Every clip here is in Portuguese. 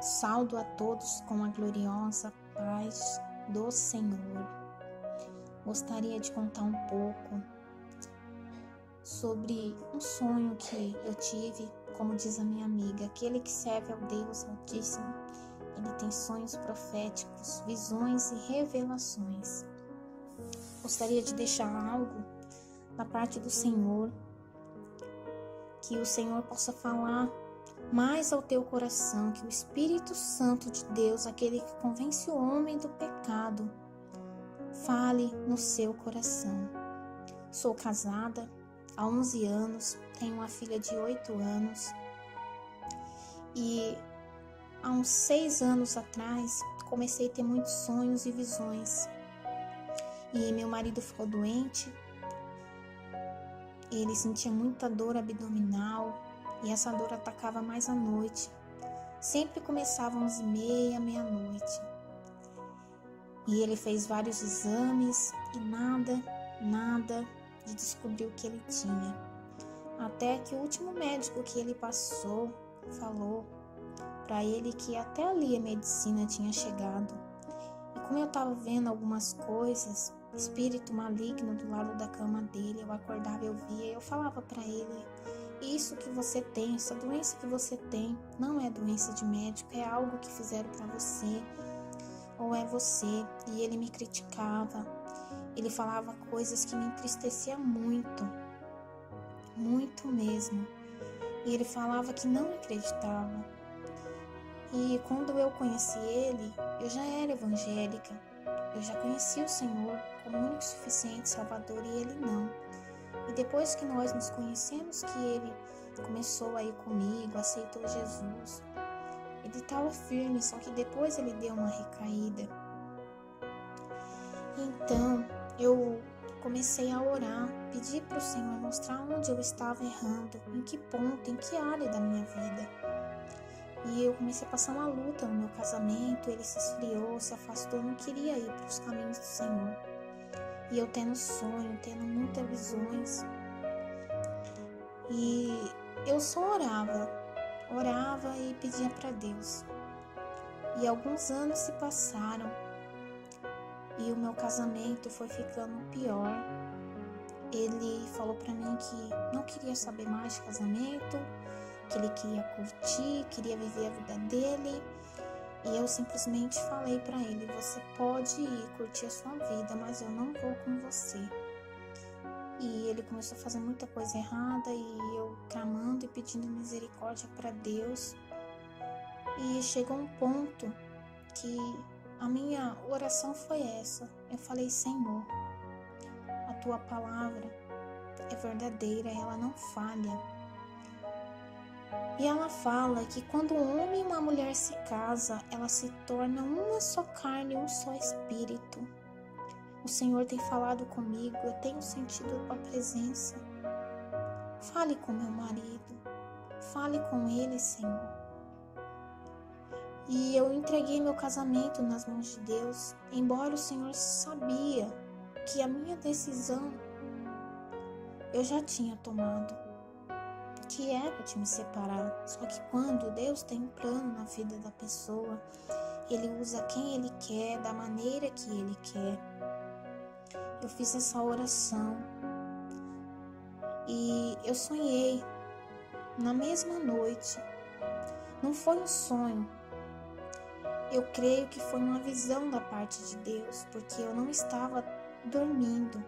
Saudo a todos com a gloriosa paz do Senhor. Gostaria de contar um pouco sobre um sonho que eu tive, como diz a minha amiga, aquele que serve ao Deus Altíssimo, ele tem sonhos proféticos, visões e revelações. Gostaria de deixar algo da parte do Senhor, que o Senhor possa falar mais ao teu coração, que o Espírito Santo de Deus, aquele que convence o homem do pecado, fale no seu coração. Sou casada há 11 anos, tenho uma filha de 8 anos e há uns 6 anos atrás comecei a ter muitos sonhos e visões. E meu marido ficou doente, ele sentia muita dor abdominal e essa dor atacava mais à noite. Sempre começava às 11h30, meia-noite. E ele fez vários exames e nada de descobrir o que ele tinha. Até que o último médico que ele passou falou para ele que até ali a medicina tinha chegado. E como eu estava vendo algumas coisas, espírito maligno do lado da cama dele, eu acordava, eu via, eu falava para ele: isso que você tem, essa doença que você tem, não é doença de médico, é algo que fizeram para você, ou é você. E ele me criticava, ele falava coisas que me entristeciam muito mesmo. E ele falava que não acreditava. E quando eu conheci ele, eu já era evangélica, eu já conhecia o Senhor como único e suficiente Salvador e ele não. E depois que nós nos conhecemos, que ele começou a ir comigo, aceitou Jesus, ele estava firme, só que depois ele deu uma recaída. Então eu comecei a orar, pedir para o Senhor mostrar onde eu estava errando, em que ponto, em que área da minha vida. E eu comecei a passar uma luta no meu casamento, ele se esfriou, se afastou, não queria ir para os caminhos do Senhor. E eu tendo sonho, tendo muitas visões. E eu só orava e pedia para Deus. E alguns anos se passaram e o meu casamento foi ficando pior. Ele falou para mim que não queria saber mais de casamento, que ele queria curtir, queria viver a vida dele. E eu simplesmente falei para ele: você pode ir curtir a sua vida, mas eu não vou com você. E ele começou a fazer muita coisa errada e eu clamando e pedindo misericórdia para Deus. E chegou um ponto que a minha oração foi essa. Eu falei: Senhor, a tua palavra é verdadeira, ela não falha. E ela fala que quando um homem e uma mulher se casam, ela se torna uma só carne, um só espírito. O Senhor tem falado comigo, eu tenho sentido a tua presença. Fale com meu marido, fale com ele, Senhor. E eu entreguei meu casamento nas mãos de Deus, embora o Senhor sabia que a minha decisão eu já tinha tomado, que era de me separar. Só que quando Deus tem um plano na vida da pessoa, Ele usa quem Ele quer, da maneira que Ele quer. Eu fiz essa oração e eu sonhei na mesma noite. Não foi um sonho. Eu creio que foi uma visão da parte de Deus, porque eu não estava dormindo.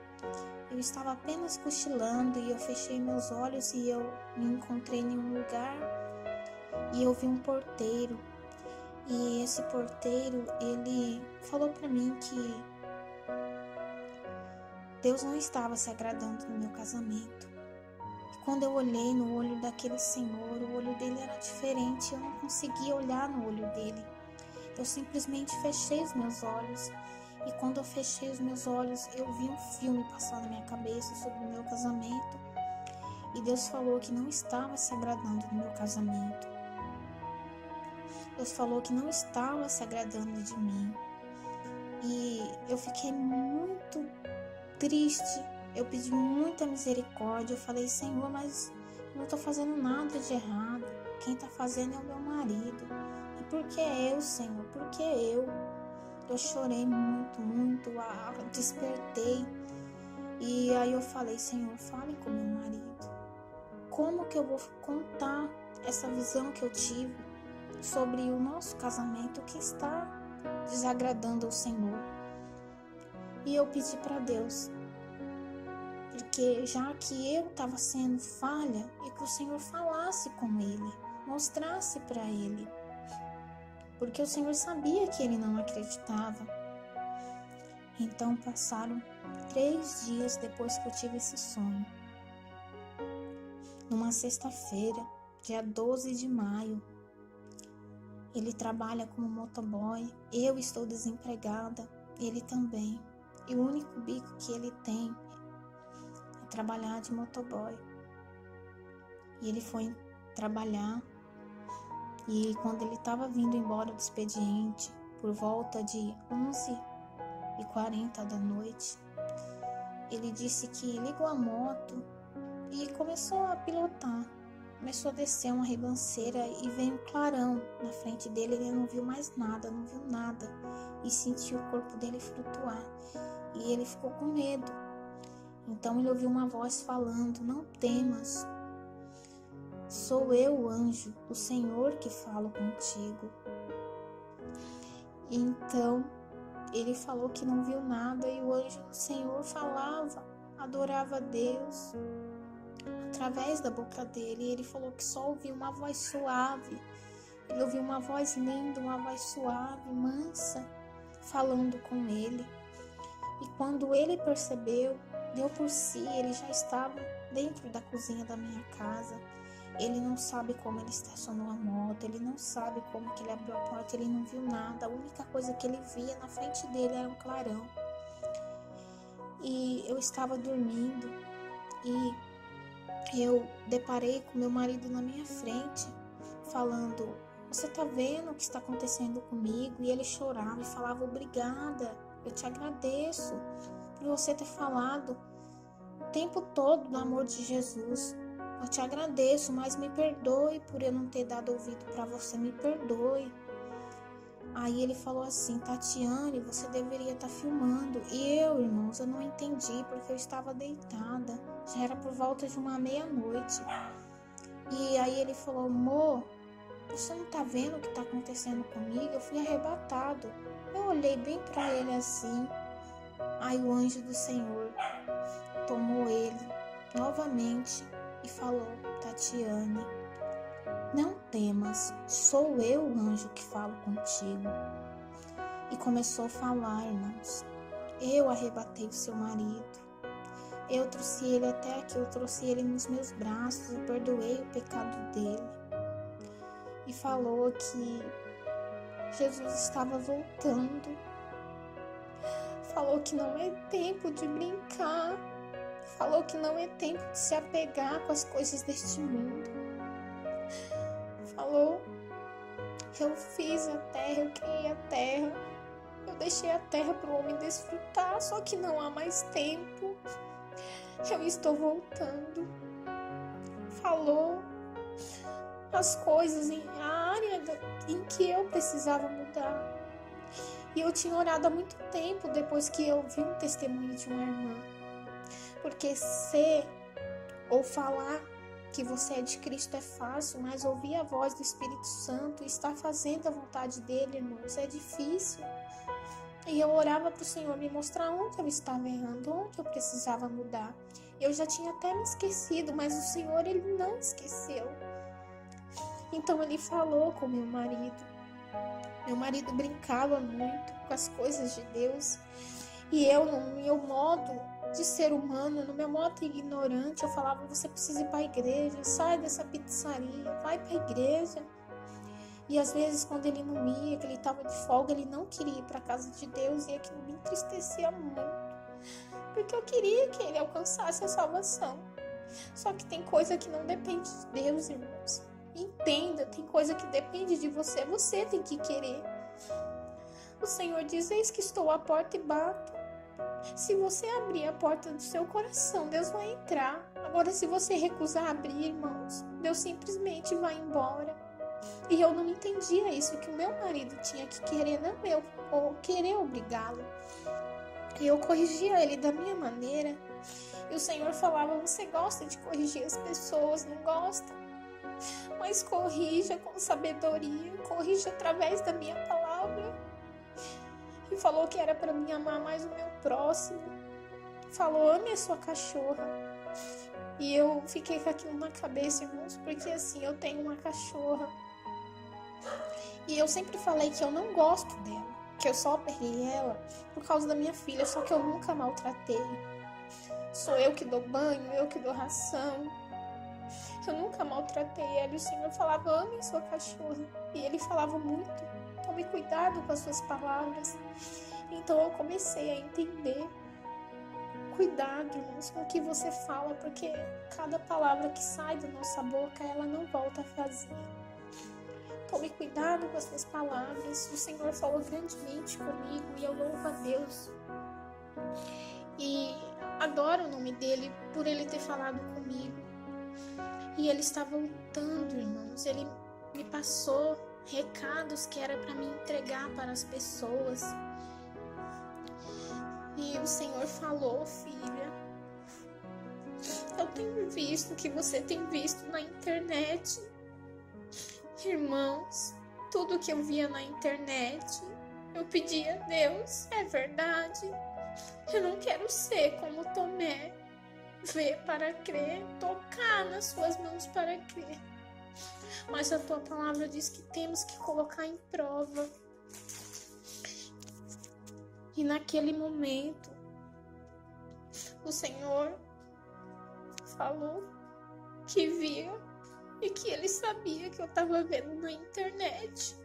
Eu estava apenas cochilando e eu fechei meus olhos e eu me encontrei em um lugar e eu vi um porteiro. E esse porteiro, ele falou para mim que Deus não estava se agradando no meu casamento. E quando eu olhei no olho daquele senhor, o olho dele era diferente, eu não conseguia olhar no olho dele. Eu simplesmente fechei os meus olhos. E quando eu fechei os meus olhos, eu vi um filme passar na minha cabeça sobre o meu casamento. E Deus falou que não estava se agradando no meu casamento. Deus falou que não estava se agradando de mim. E eu fiquei muito triste. Eu pedi muita misericórdia. Eu falei: Senhor, mas eu não estou fazendo nada de errado. Quem está fazendo é o meu marido. E por que eu, Senhor? Por que eu? Eu chorei muito, muito, despertei. E aí eu falei, Senhor, fale com meu marido. Como que eu vou contar essa visão que eu tive sobre o nosso casamento que está desagradando ao Senhor? E eu pedi para Deus, porque já que eu estava sendo falha, e que o Senhor falasse com ele, mostrasse para ele, porque o Senhor sabia que ele não acreditava. Então passaram 3 dias depois que eu tive esse sonho. Numa sexta-feira, dia 12 de maio, ele trabalha como motoboy, eu estou desempregada, ele também. E o único bico que ele tem é trabalhar de motoboy. E ele foi trabalhar, e quando ele estava vindo embora do expediente, por volta de 11h40 da noite, ele disse que ligou a moto e começou a pilotar. Começou a descer uma ribanceira e veio um clarão na frente dele. Ele não viu mais nada, não viu nada. E sentiu o corpo dele flutuar. E ele ficou com medo. Então ele ouviu uma voz falando, não temas. Sou eu, o anjo, o Senhor que falo contigo. Então ele falou que não viu nada e o anjo do Senhor falava, adorava a Deus através da boca dele. E ele falou que só ouviu uma voz suave. Ele ouviu uma voz linda, uma voz suave, mansa, falando com ele. E quando ele percebeu, deu por si, ele já estava dentro da cozinha da minha casa. Ele não sabe como ele estacionou a moto, ele não sabe como que ele abriu a porta, ele não viu nada. A única coisa que ele via na frente dele era um clarão. E eu estava dormindo e eu deparei com meu marido na minha frente, falando, você tá vendo o que está acontecendo comigo? E ele chorava e falava, obrigada, eu te agradeço por você ter falado o tempo todo do amor de Jesus. Eu te agradeço, mas me perdoe por eu não ter dado ouvido para você, me perdoe. Aí ele falou assim, Tatiane, você deveria estar filmando. E eu, irmãos, eu não entendi porque eu estava deitada. Já era por volta de uma meia-noite. E aí ele falou, amor, você não tá vendo o que tá acontecendo comigo? Eu fui arrebatado. Eu olhei bem para ele assim. Aí o anjo do Senhor tomou ele novamente e falou, Tatiane, não temas, sou eu o anjo que falo contigo. E começou a falar, irmãos, eu arrebatei o seu marido, eu trouxe ele até aqui, eu trouxe ele nos meus braços, eu perdoei o pecado dele. E falou que Jesus estava voltando, falou que não é tempo de brincar, falou que não é tempo de se apegar com as coisas deste mundo. Falou, eu fiz a terra, eu criei a terra, eu deixei a terra para o homem desfrutar, só que não há mais tempo, eu estou voltando. Falou as coisas, a área em que eu precisava mudar. E eu tinha orado há muito tempo depois que eu vi um testemunho de uma irmã. Porque ser ou falar que você é de Cristo é fácil, mas ouvir a voz do Espírito Santo e estar fazendo a vontade dele, irmãos, é difícil. E eu orava para o Senhor me mostrar onde eu estava errando, onde eu precisava mudar. Eu já tinha até me esquecido, mas o Senhor, ele não esqueceu. Então ele falou com meu marido. Meu marido brincava muito com as coisas de Deus. E eu, no meu modo de ser humano, no meu modo ignorante, eu falava, você precisa ir para a igreja, sai dessa pizzaria, vai para a igreja. E às vezes quando ele não ia, que ele estava de folga, ele não queria ir para a casa de Deus e aquilo me entristecia muito. Porque eu queria que ele alcançasse a salvação. Só que tem coisa que não depende de Deus, irmãos. Entenda, tem coisa que depende de você, você tem que querer. O Senhor diz, eis que estou à porta e bato. Se você abrir a porta do seu coração, Deus vai entrar. Agora, se você recusar abrir, irmãos, Deus simplesmente vai embora. E eu não entendia isso, que o meu marido tinha que querer, não eu, ou querer obrigá-lo. E eu corrigia ele da minha maneira. E o Senhor falava, você gosta de corrigir as pessoas, não gosta? Mas corrija com sabedoria, corrija através da minha palavra. E falou que era para mim amar mais o meu próximo. Falou, ame a sua cachorra. E eu fiquei com aquilo na cabeça, irmãos, porque assim, eu tenho uma cachorra. E eu sempre falei que eu não gosto dela, que eu só peguei ela por causa da minha filha, só que eu nunca maltratei. Sou eu que dou banho, eu que dou ração. Eu nunca maltratei ela. E o Senhor falava, ame a sua cachorra. E ele falava muito, tome cuidado com as suas palavras. Então eu comecei a entender. Cuidado, irmãos, com o que você fala, porque cada palavra que sai da nossa boca, ela não volta a fazer. Tome cuidado com as suas palavras. O Senhor falou grandemente comigo e eu louvo a Deus. E adoro o nome dele por ele ter falado comigo. E ele está voltando, irmãos. Ele me passou recados que era para me entregar para as pessoas. E o Senhor falou, filha, eu tenho visto o que você tem visto na internet. Irmãos, tudo que eu via na internet, eu pedia a Deus, é verdade. Eu não quero ser como Tomé, ver para crer, tocar nas suas mãos para crer. Mas a tua palavra diz que temos que colocar em prova. E naquele momento, o Senhor falou que via e que ele sabia que eu estava vendo na internet.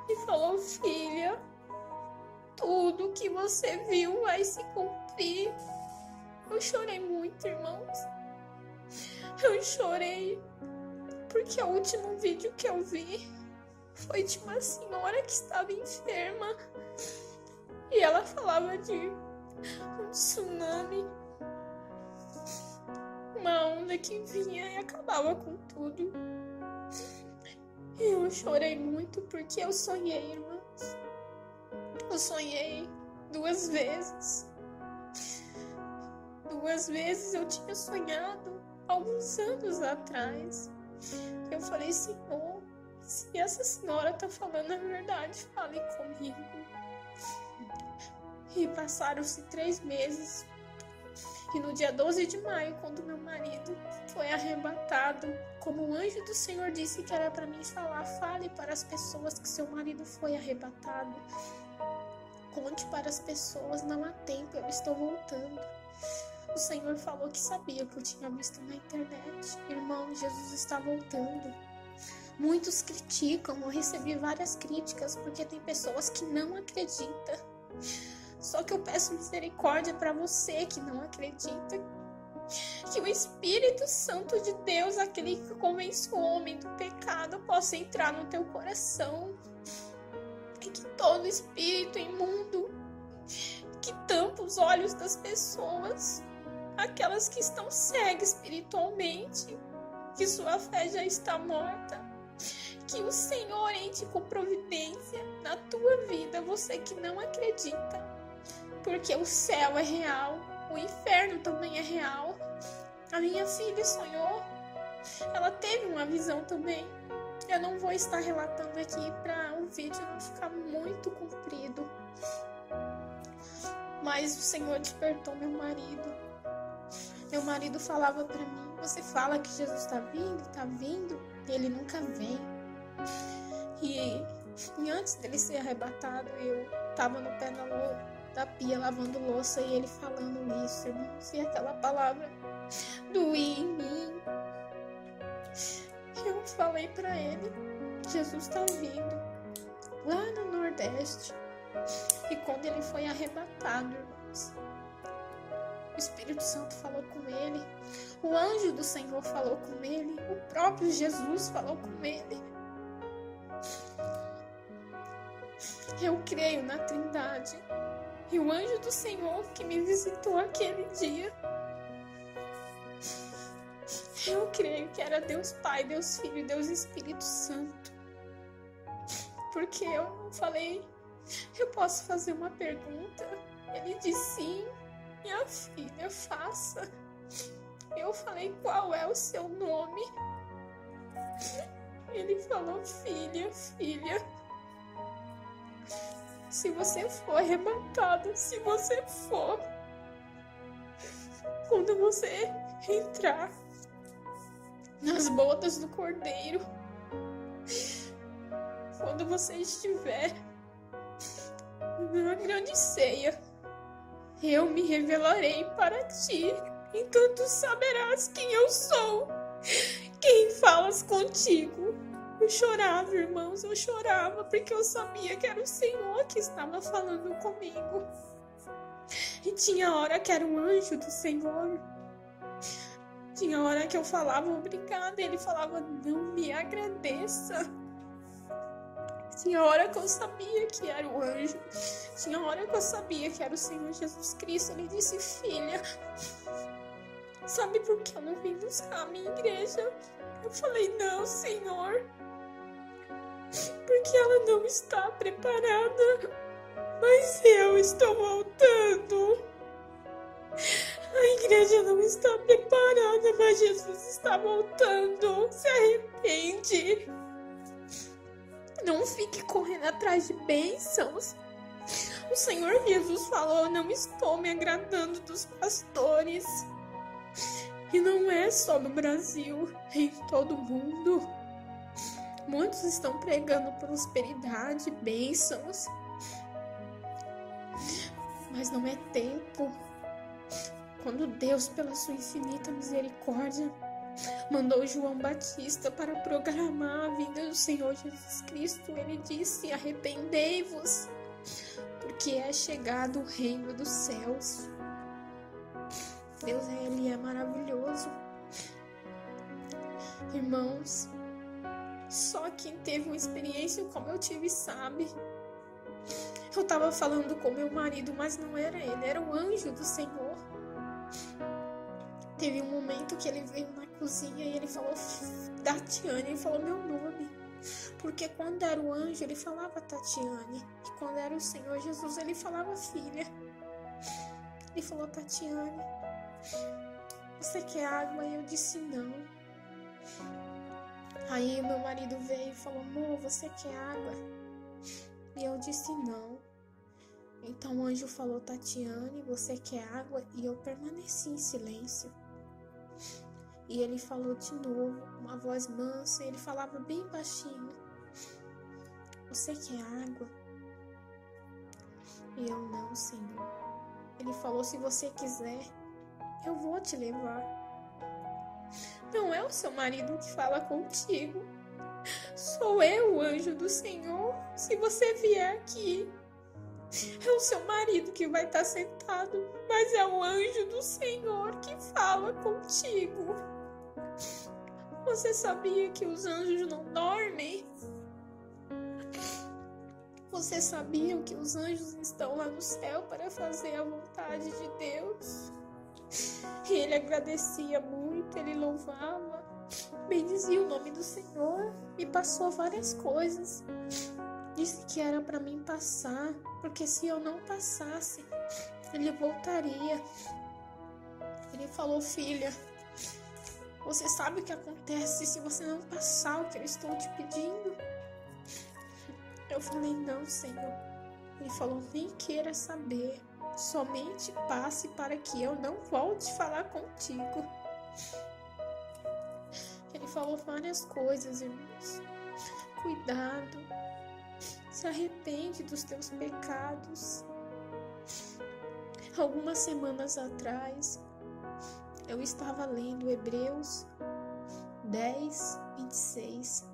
E falou, filha, tudo que você viu vai se cumprir. Eu chorei muito, irmãos. Eu chorei porque o último vídeo que eu vi foi de uma senhora que estava enferma. E ela falava de um tsunami, uma onda que vinha e acabava com tudo. E eu chorei muito porque eu sonhei, irmãos. Eu sonhei 2 vezes. 2 vezes eu tinha sonhado alguns anos atrás. Eu falei, Senhor, se essa senhora tá falando a verdade, fale comigo. E passaram-se 3 meses. E no dia 12 de maio, quando meu marido foi arrebatado, como o anjo do Senhor disse que era para mim falar, fale para as pessoas que seu marido foi arrebatado. Conte para as pessoas, não há tempo, eu estou voltando. O Senhor falou que sabia o que eu tinha visto na internet. Irmão, Jesus está voltando. Muitos criticam, eu recebi várias críticas, porque tem pessoas que não acreditam. Só que eu peço misericórdia para você que não acredita. Que o Espírito Santo de Deus, aquele que convence o homem do pecado, possa entrar no teu coração. E que todo espírito imundo que tampa os olhos das pessoas, aquelas que estão cegas espiritualmente, que sua fé já está morta, que o Senhor entre com providência na tua vida, você que não acredita, porque o céu é real, o inferno também é real. A minha filha sonhou, ela teve uma visão também. Eu não vou estar relatando aqui para o vídeo não ficar muito comprido, mas o Senhor despertou meu marido. Meu marido falava para mim, você fala que Jesus está vindo, e ele nunca vem. E antes dele ser arrebatado, eu estava no pé da pia lavando louça e ele falando isso, irmãos, e aquela palavra doía em mim. Eu falei para ele, Jesus está vindo, lá no Nordeste. E quando ele foi arrebatado, irmãos, o Espírito Santo falou com ele, o anjo do Senhor falou com ele, o próprio Jesus falou com ele. Eu creio na Trindade. E o anjo do Senhor que me visitou aquele dia, Eu creio que era Deus Pai, Deus Filho e Deus Espírito Santo. Porque eu não falei, eu posso fazer uma pergunta? Ele disse sim, minha filha, faça. Eu falei, qual é o seu nome? Ele falou, filha, filha. Se você for arrebatada, se você for, quando você entrar nas bodas do Cordeiro, quando você estiver na grande ceia, eu me revelarei para ti, então tu saberás quem eu sou, quem falas contigo. Eu chorava, irmãos, eu chorava, porque eu sabia que era o Senhor que estava falando comigo. E tinha hora que era um anjo do Senhor. Tinha hora que eu falava obrigada, e ele falava não me agradeça. Tinha hora que eu sabia que era o anjo. Tinha hora que eu sabia que era o Senhor Jesus Cristo. Ele disse, filha, sabe por que eu não vim buscar a minha igreja? Eu falei, não, Senhor, porque ela não está preparada, mas eu estou voltando. A igreja não está preparada, mas Jesus está voltando. Se arrepende. Não fique correndo atrás de bênçãos. O Senhor Jesus falou, não estou me agradando dos pastores. E não é só no Brasil, é em todo mundo. Muitos estão pregando prosperidade, bênçãos. Mas não é tempo. Quando Deus, pela sua infinita misericórdia, mandou João Batista para programar a vinda do Senhor Jesus Cristo, ele disse, arrependei-vos, porque é chegado o reino dos céus. Deus, Ele é maravilhoso. Irmãos, só quem teve uma experiência como eu tive sabe. Eu estava falando com meu marido, mas não era ele, era o anjo do Senhor. Teve um momento que ele veio na cozinha e ele falou, Tatiane, ele falou meu nome. Porque quando era o anjo, ele falava Tatiane. E quando era o Senhor Jesus, ele falava filha. Ele falou, Tatiane, você quer água? E eu disse não. Aí meu marido veio e falou, amor, você quer água? E eu disse não. Então o anjo falou, Tatiane, você quer água? E eu permaneci em silêncio. E ele falou de novo, uma voz mansa, e ele falava bem baixinho, você quer água? E eu, não, Senhor. Ele falou, se você quiser, eu vou te levar. Não é o seu marido que fala contigo, sou eu, o anjo do Senhor. Se você vier aqui, é o seu marido que vai estar sentado, mas é o anjo do Senhor que fala contigo. Você sabia que os anjos não dormem? Você sabia que os anjos estão lá no céu para fazer a vontade de Deus? E ele agradecia muito, ele louvava, bendizia o nome do Senhor e passou várias coisas. Disse que era para mim passar, porque se eu não passasse, ele voltaria. Ele falou, filha, você sabe o que acontece se você não passar o que eu estou te pedindo? Eu falei, não, Senhor. Ele falou, nem queira saber, somente passe para que eu não volte a falar contigo. Ele falou várias coisas, irmãos. Cuidado, se arrepende dos teus pecados. Algumas semanas atrás, eu estava lendo Hebreus 10, 26.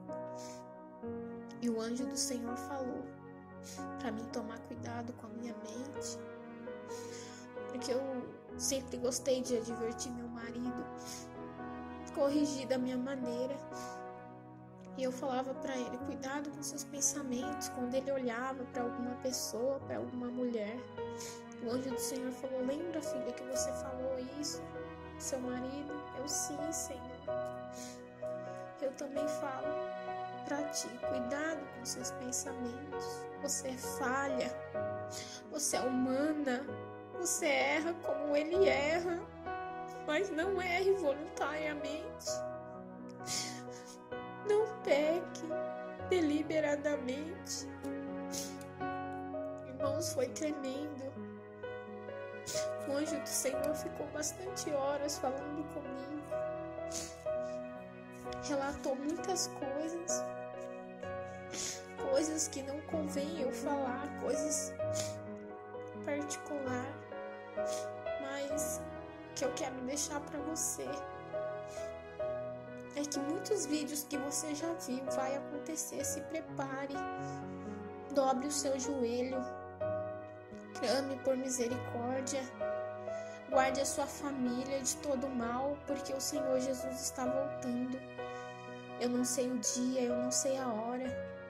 E o anjo do Senhor falou para mim tomar cuidado com a minha mente. Porque eu sempre gostei de advertir meu marido, corrigir da minha maneira. E eu falava para ele, cuidado com seus pensamentos. Quando ele olhava para alguma pessoa, para alguma mulher, o anjo do Senhor falou, lembra, filha, que você falou isso? Seu marido? Eu, sim, Senhor. eu também falo para ti, cuidado com seus pensamentos. Você é falha, você é humana, você erra como ele erra, mas não erre voluntariamente. Não peque deliberadamente. Irmãos, foi tremendo. O anjo do Senhor ficou bastante horas falando comigo. Relatou muitas coisas que não convém eu falar, coisas particular, mas que eu quero deixar para você é que muitos vídeos que você já viu vai acontecer. Se prepare, dobre o seu joelho, clame por misericórdia, guarde a sua família de todo mal, porque o Senhor Jesus está voltando. Eu não sei o dia, eu não sei a hora,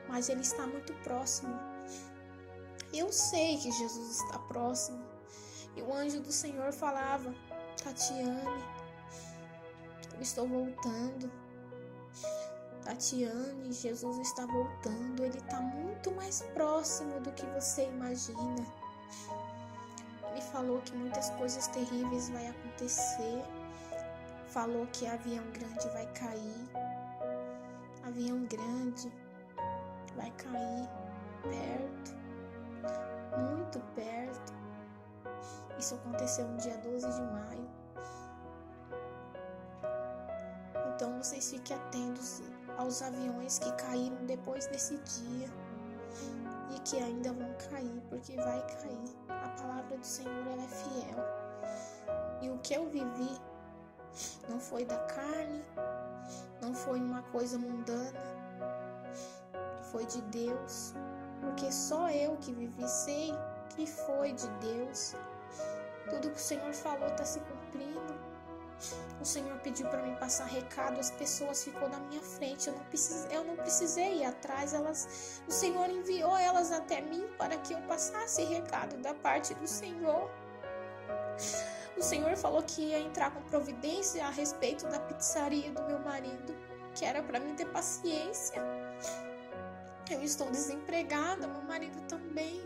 mas Ele está muito próximo. Eu sei que Jesus está próximo. E o anjo do Senhor falava: Tatiane, eu estou voltando. Tatiane, Jesus está voltando. Ele está muito mais próximo do que você imagina. Ele falou que muitas coisas terríveis vai acontecer. Falou que avião grande vai cair. Avião grande vai cair perto, muito perto. Isso aconteceu no dia 12 de maio. Então vocês fiquem atentos aos aviões que caíram depois desse dia e que ainda vão cair, porque vai cair. A palavra do Senhor, ela é fiel. E o que eu vivi não foi da carne, não foi uma coisa mundana, foi de Deus, porque só eu que vivi sei que foi de Deus. Tudo que o Senhor falou está se cumprindo. O Senhor pediu para mim passar recado, as pessoas ficou na minha frente, eu não precisei ir atrás, o Senhor enviou elas até mim para que eu passasse recado da parte do Senhor. O Senhor falou que ia entrar com providência a respeito da pizzaria do meu marido, que era para mim ter paciência. Eu estou desempregada, meu marido também.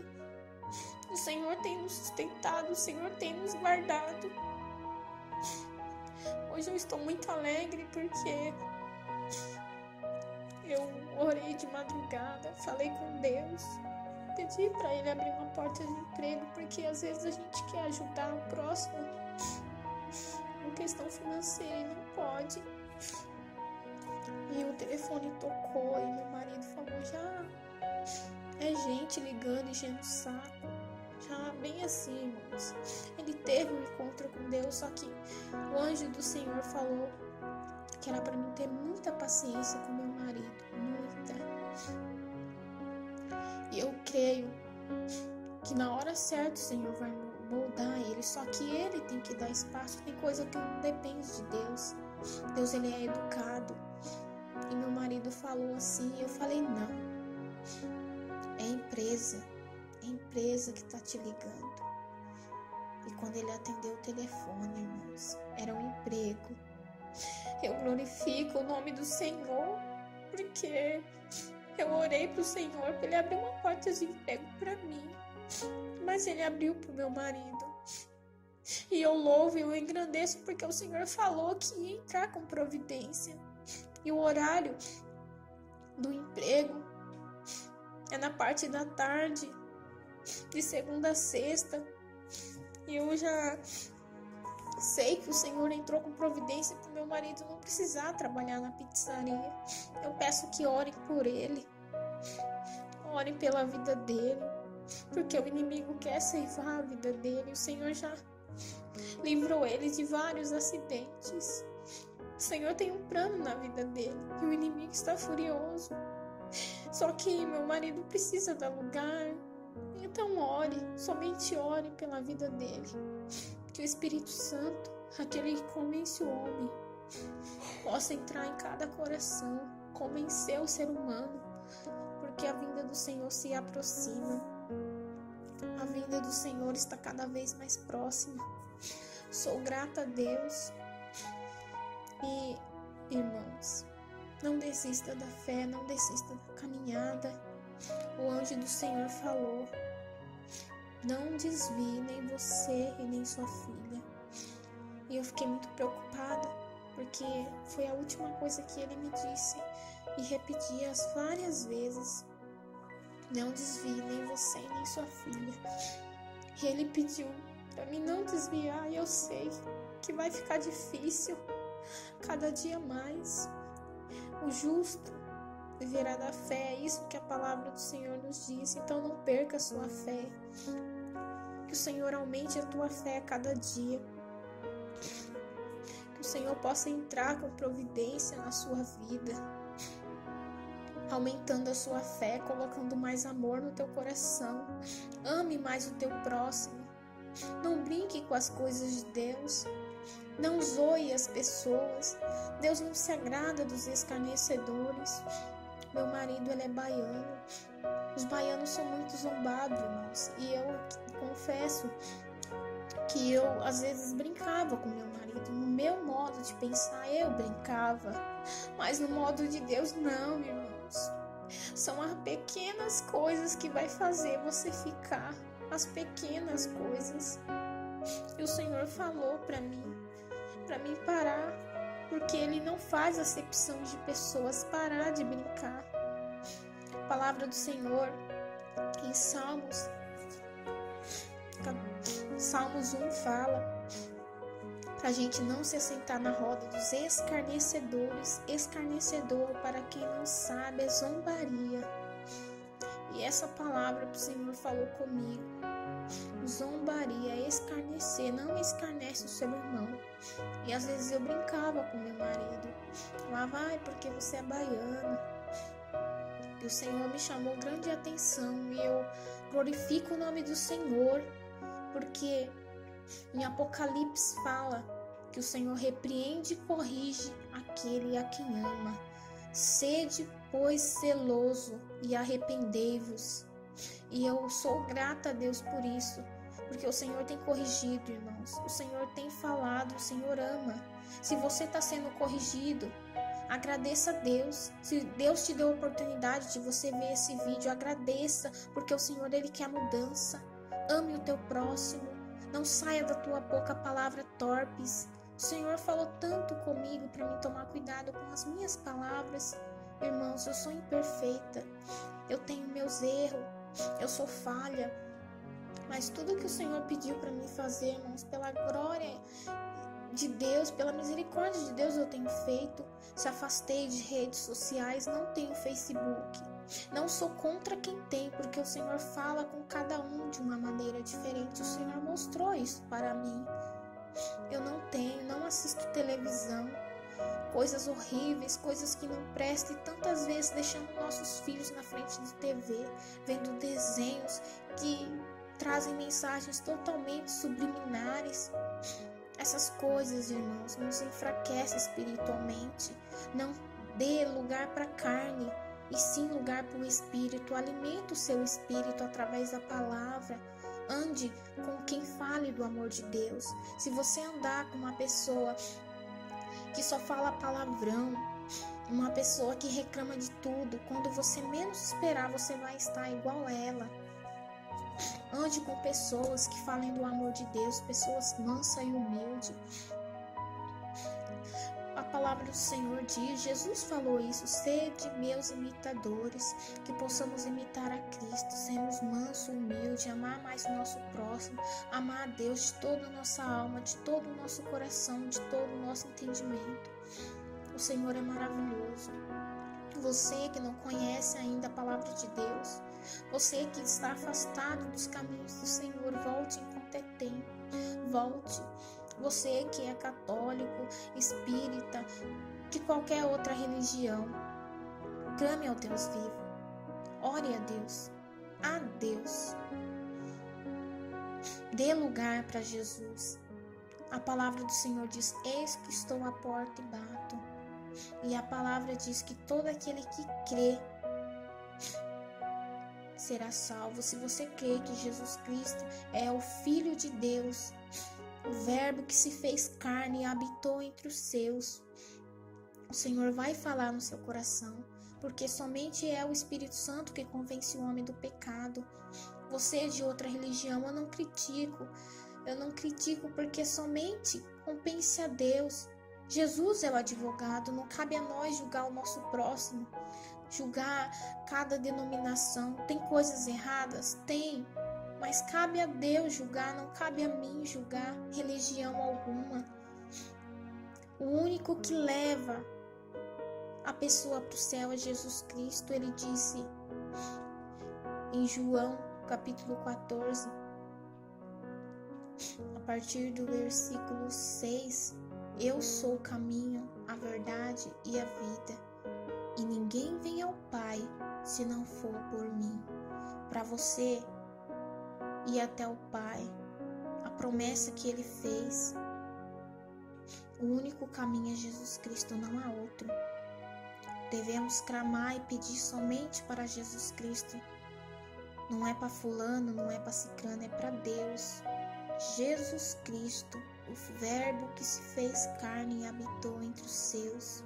O Senhor tem nos sustentado, o Senhor tem nos guardado. Hoje eu estou muito alegre porque eu orei de madrugada, falei com Deus, pedi para Ele abrir uma porta de emprego, porque às vezes a gente quer ajudar o próximo em questão financeira e não pode. E o telefone tocou e meu marido falou: já é gente ligando, enchendo o saco. Já bem assim, irmãos. Ele teve um encontro com Deus, só que o anjo do Senhor falou que era para mim ter muita paciência com meu marido, muita. E eu creio que na hora certa o Senhor vai moldar ele, só que ele tem que dar espaço. Tem coisa que não depende de Deus. Deus, ele é educado. E meu marido falou assim, eu falei: não, é a empresa que tá te ligando. E quando ele atendeu o telefone, irmãos, era um emprego. Eu glorifico o nome do Senhor, porque eu orei pro Senhor para Ele abrir uma porta de emprego para mim, mas Ele abriu pro meu marido. E eu louvo e eu engrandeço, porque o Senhor falou que ia entrar com providência. E o horário do emprego é na parte da tarde, de segunda a sexta. E eu já sei que o Senhor entrou com providência para o meu marido não precisar trabalhar na pizzaria. Eu peço que orem por ele, orem pela vida dele, porque o inimigo quer ceifar a vida dele. O Senhor já livrou ele de vários acidentes. O Senhor tem um plano na vida dele e o inimigo está furioso. Só que meu marido precisa dar lugar. Então ore, somente ore pela vida dele. Que o Espírito Santo, aquele que convence o homem, possa entrar em cada coração, convencer o ser humano, porque a vinda do Senhor se aproxima. A vinda do Senhor está cada vez mais próxima. Sou grata a Deus. E Irmãos, não desista da fé, não desista da caminhada. O anjo do Senhor falou: não desvie nem você e nem sua filha. E eu fiquei muito preocupada, porque foi a última coisa que ele me disse e repetia várias vezes: não desvie nem você e nem sua filha. E ele pediu para mim não desviar, e eu sei que vai ficar difícil cada dia mais. O justo viverá da fé, é isso que a palavra do Senhor nos diz. Então não perca a sua fé, que o Senhor aumente a tua fé a cada dia, que o Senhor possa entrar com providência na sua vida, aumentando a sua fé, colocando mais amor no teu coração. Ame mais o teu próximo, não brinque com as coisas de Deus, não zoe as pessoas. Deus não se agrada dos escarnecedores. Meu marido, ele é baiano. Os baianos são muito zombados, irmãos. E eu confesso que eu, às vezes, brincava com meu marido. No meu modo de pensar, eu brincava. Mas no modo de Deus, não, irmãos. São as pequenas coisas que vai fazer você ficar. As pequenas coisas. E o Senhor falou para mim parar, porque Ele não faz acepção de pessoas, parar de brincar. A palavra do Senhor em Salmos 1 fala para a gente não se assentar na roda dos escarnecedores. Escarnecedor, para quem não sabe, é zombaria. E essa palavra que o Senhor falou comigo: zombaria, escarnecer. Não escarnece o seu irmão. E às vezes eu brincava com meu marido, falava: ai, porque você é baiano. E o Senhor me chamou grande atenção, e eu glorifico o nome do Senhor, porque em Apocalipse fala que o Senhor repreende e corrige aquele a quem ama. Sede, pois, zeloso e arrependei-vos. E eu sou grata a Deus por isso, porque o Senhor tem corrigido, irmãos. O Senhor tem falado, o Senhor ama. Se você está sendo corrigido, agradeça a Deus. Se Deus te deu a oportunidade de você ver esse vídeo, agradeça, porque o Senhor, Ele quer mudança. Ame o teu próximo. Não saia da tua boca palavras torpes. O Senhor falou tanto comigo para mim tomar cuidado com as minhas palavras. Irmãos, eu sou imperfeita. Eu tenho meus erros. Eu sou falha. Mas tudo que o Senhor pediu para mim fazer, irmãos, pela glória de Deus, pela misericórdia de Deus, eu tenho feito. Se afastei de redes sociais, não tenho Facebook. Não sou contra quem tem, porque o Senhor fala com cada um de uma maneira diferente. O Senhor mostrou isso para mim. Eu não tenho, não assisto televisão. Coisas horríveis, coisas que não prestam, e tantas vezes deixando nossos filhos na frente de TV, vendo desenhos que trazem mensagens totalmente subliminares. Essas coisas, irmãos, nos enfraquecem espiritualmente. Não dê lugar para a carne, e sim lugar para o Espírito. Alimenta o seu Espírito através da palavra. Ande com quem fale do amor de Deus. Se você andar com uma pessoa que só fala palavrão, uma pessoa que reclama de tudo, quando você menos esperar, você vai estar igual a ela. Ande com pessoas que falem do amor de Deus, pessoas mansas e humildes. A palavra do Senhor diz, Jesus falou isso: sede meus imitadores, que possamos imitar a Cristo, sermos mansos, humildes, amar mais o nosso próximo, amar a Deus de toda a nossa alma, de todo o nosso coração, de todo o nosso entendimento. O Senhor é maravilhoso. Você que não conhece ainda a palavra de Deus, você que está afastado dos caminhos do Senhor, volte enquanto é tempo. Volte. Você que é católico, espírita, de qualquer outra religião, clame ao Deus vivo. Ore a Deus. A Deus. Dê lugar para Jesus. A palavra do Senhor diz: eis que estou à porta e bato. E a palavra diz que todo aquele que crê será salvo. Se você crê que Jesus Cristo é o Filho de Deus, o Verbo que se fez carne e habitou entre os seus, O Senhor vai falar no seu coração, porque somente é o Espírito Santo que convence o homem do pecado. Você é de outra religião, eu não critico porque somente compensa a Deus. Jesus é o advogado, não cabe a nós julgar o nosso próximo, julgar cada denominação. Tem coisas erradas? Tem, mas cabe a Deus julgar, não cabe a mim julgar religião alguma. O único que leva a pessoa para o céu é Jesus Cristo. Ele disse em João capítulo 14, a partir do versículo 6, eu sou o caminho, a verdade e a vida, e ninguém vem ao Pai se não for por mim. Para você ir até o Pai, a promessa que Ele fez, o único caminho é Jesus Cristo, não há outro. Devemos clamar e pedir somente para Jesus Cristo. Não é para fulano, não é para ciclano, é para Deus. Jesus Cristo, o Verbo que se fez carne e habitou entre os seus.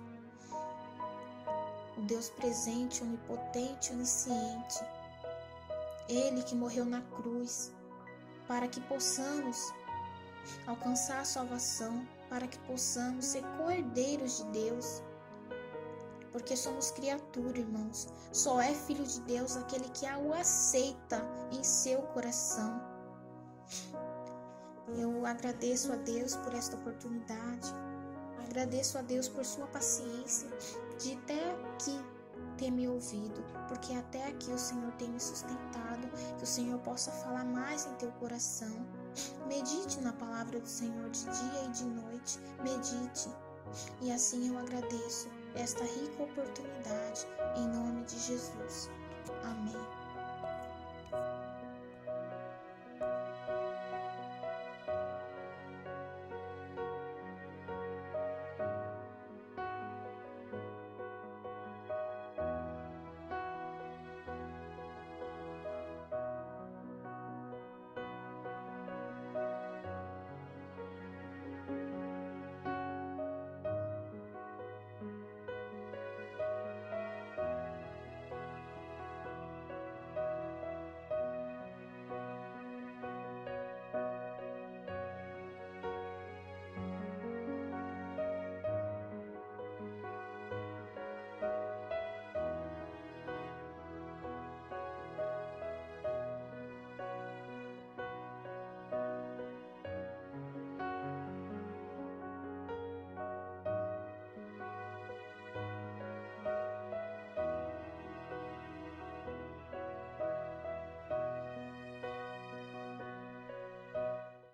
O Deus presente, onipotente, onisciente. Ele que morreu na cruz para que possamos alcançar a salvação, para que possamos ser co-herdeiros de Deus. Porque somos criatura, irmãos. Só é filho de Deus aquele que o aceita em seu coração. Eu agradeço a Deus por esta oportunidade. Agradeço a Deus por sua paciência de até aqui ter me ouvido. Porque até aqui o Senhor tem me sustentado. Que o Senhor possa falar mais em teu coração. Medite na palavra do Senhor de dia e de noite. Medite. E assim eu agradeço esta rica oportunidade, em nome de Jesus. Amém.